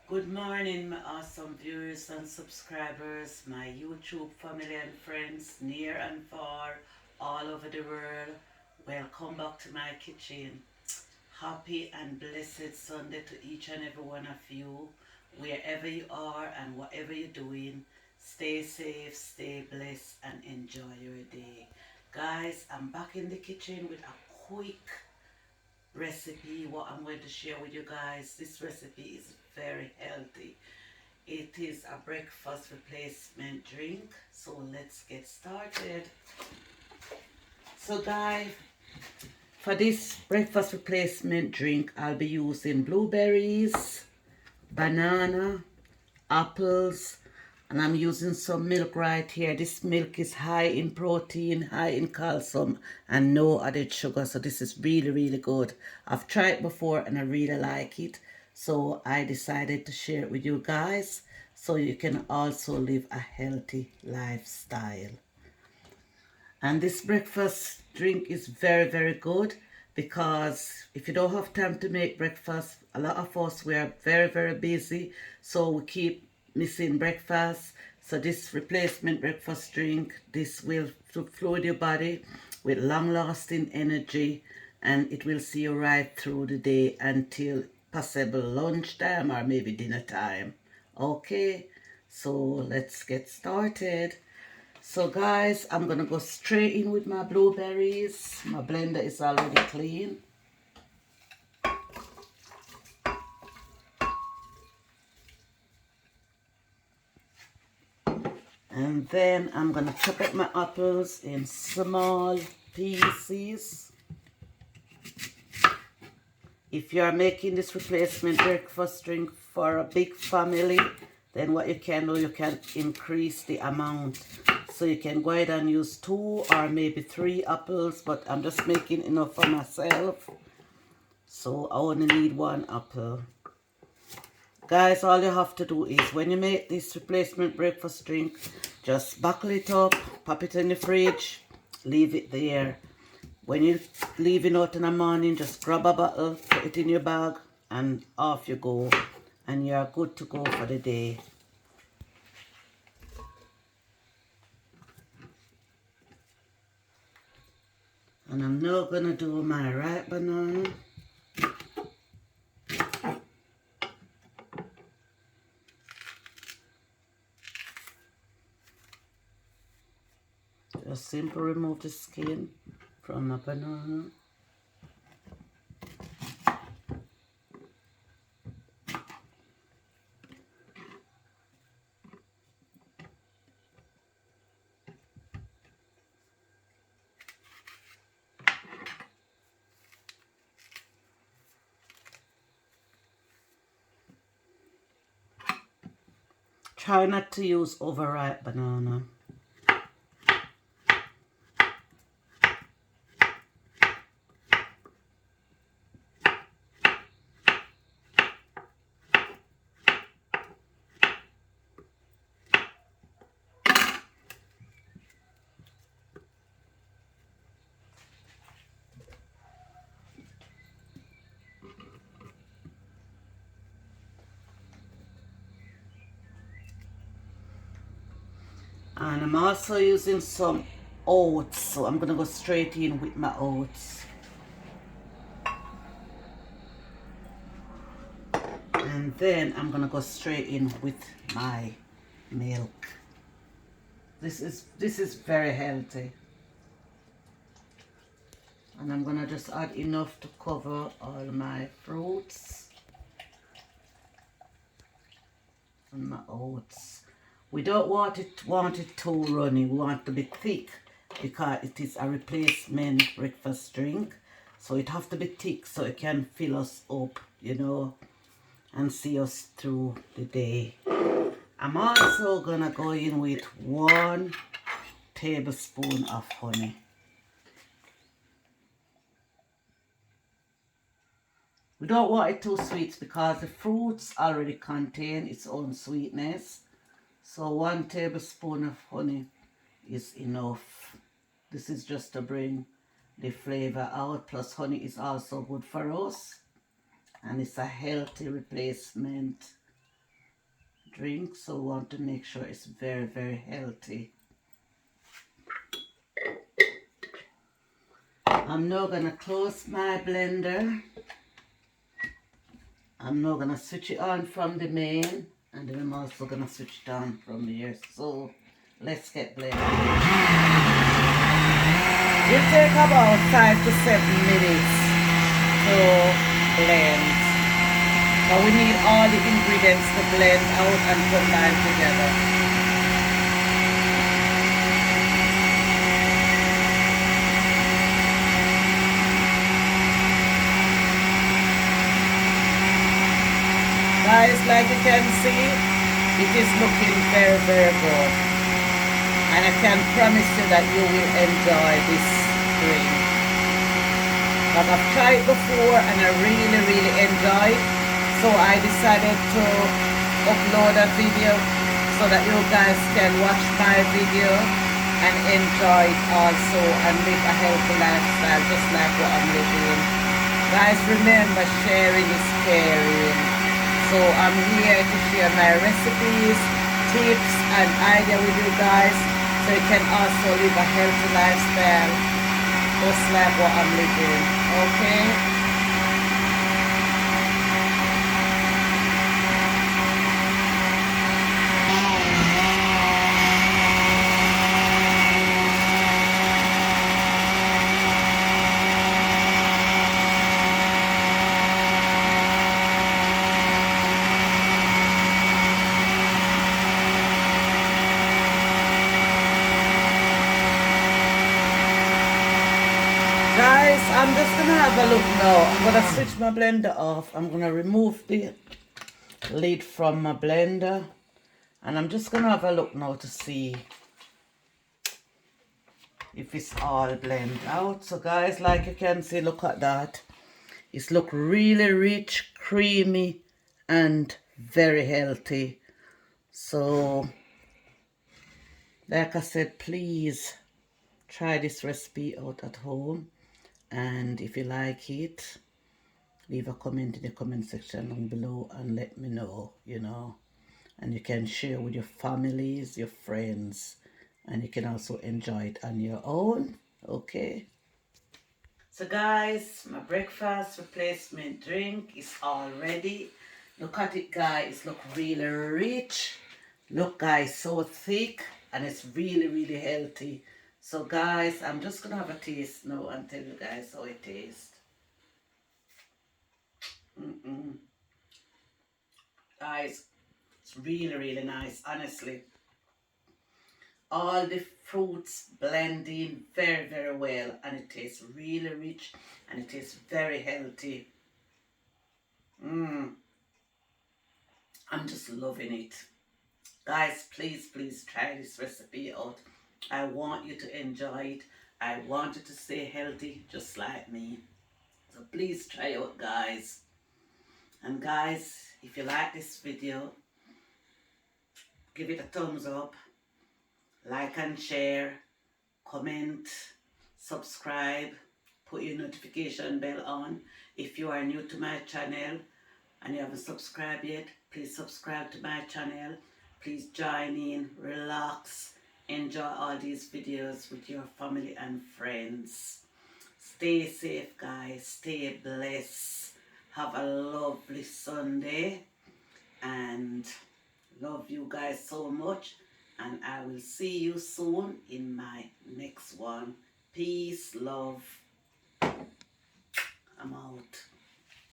Good morning, my awesome viewers and subscribers, my YouTube family and friends, near and far, all over the world. Welcome back to my kitchen. Happy and blessed Sunday to each and every one of you, wherever you are and whatever you're doing. Stay safe, stay blessed, and enjoy your day. Guys, I'm back in the kitchen with a quick recipe what I'm going to share with you guys. This recipe is very healthy. It is a breakfast replacement drink. So let's get started. So guys, for this breakfast replacement drink, I'll be using blueberries, banana, apples, and I'm using some milk right here. This milk is high in protein, high in calcium, and no added sugar. So this is really, really good. I've tried it before and I really like it. So I decided to share it with you guys so you can also live a healthy lifestyle. And this breakfast drink is very, very good because if you don't have time to make breakfast, a lot of us, we are very, very busy. So we keep missing breakfast. So this replacement breakfast drink, this will flood your body with long-lasting energy, and it will see you right through the day until possible lunchtime or maybe dinner time. Okay, so let's get started. So guys, I'm gonna go straight in with my blueberries. My blender is already clean. And then I'm gonna chop up my apples in small pieces. If you are making this replacement breakfast drink for a big family, then what you can do, you can increase the amount. So you can go ahead and use 2 or maybe 3 apples, but I'm just making enough for myself. So I only need 1 apple. Guys, all you have to do is when you make this replacement breakfast drink, just buckle it up, pop it in the fridge, leave it there. When you're leaving out in the morning, just grab a bottle, put it in your bag, and off you go. And you're good to go for the day. And I'm now gonna do my ripe banana. Just simply remove the skin from the banana. Try not to use overripe banana. And I'm also using some oats, so I'm gonna go straight in with my oats. And then I'm gonna go straight in with my milk. This is very healthy. And I'm gonna just add enough to cover all my fruits and my oats. We don't want it too runny. We want it to be thick because it is a replacement breakfast drink. So it have to be thick so it can fill us up, you know, and see us through the day. I'm also gonna go in with 1 tablespoon of honey. We don't want it too sweet because the fruits already contain its own sweetness. So 1 tablespoon of honey is enough. This is just to bring the flavor out. Plus honey is also good for us. And it's a healthy replacement drink, so we want to make sure it's very, very healthy. I'm now gonna close my blender. I'm now gonna switch it on from the main, and then I'm also gonna switch it on from here. So let's get blended. It take about 5 to 7 minutes to blend. But we need all the ingredients to blend out and combine together. Guys, like you can see, it is looking very, very good. And I can promise you that you will enjoy this drink. But I've tried it before and I really, really enjoy it. So I decided to upload a video so that you guys can watch my video and enjoy it also and live a healthy lifestyle just like what I'm living. Guys, remember, sharing is caring. So I'm here to share my recipes, tips and ideas with you guys so you can also live a healthy lifestyle just like what I'm living. Okay? Guys, I'm just gonna have a look now. I'm gonna switch my blender off. I'm gonna remove the lid from my blender. And I'm just gonna have a look now to see if it's all blended out. So guys, like you can see, look at that. It's look really rich, creamy, and very healthy. So, like I said, please try this recipe out at home. And if you like it, leave a comment in the comment section down below and let me know, you know. And you can share with your families, your friends, and you can also enjoy it on your own, okay? So guys, my breakfast replacement drink is all ready. Look at it, guys. Look really rich. Look, guys, so thick, and it's really, really healthy. So guys, I'm just gonna have a taste now and tell you guys how it tastes. Guys, it's really, really nice, honestly. All the fruits blending very, very well, and it tastes really rich and it tastes very healthy. I'm just loving it. Guys, please, please try this recipe out. I want you to enjoy it. I want you to stay healthy just like me. So please try out, guys. And guys, if you like this video, give it a thumbs up, like and share, comment, subscribe, put your notification bell on. If you are new to my channel and you haven't subscribed yet, please subscribe to my channel. Please join in, relax, enjoy all these videos with your family and friends. Stay safe, guys. Stay blessed. Have a lovely Sunday. And love you guys so much. And I will see you soon in my next one. Peace, love. I'm out.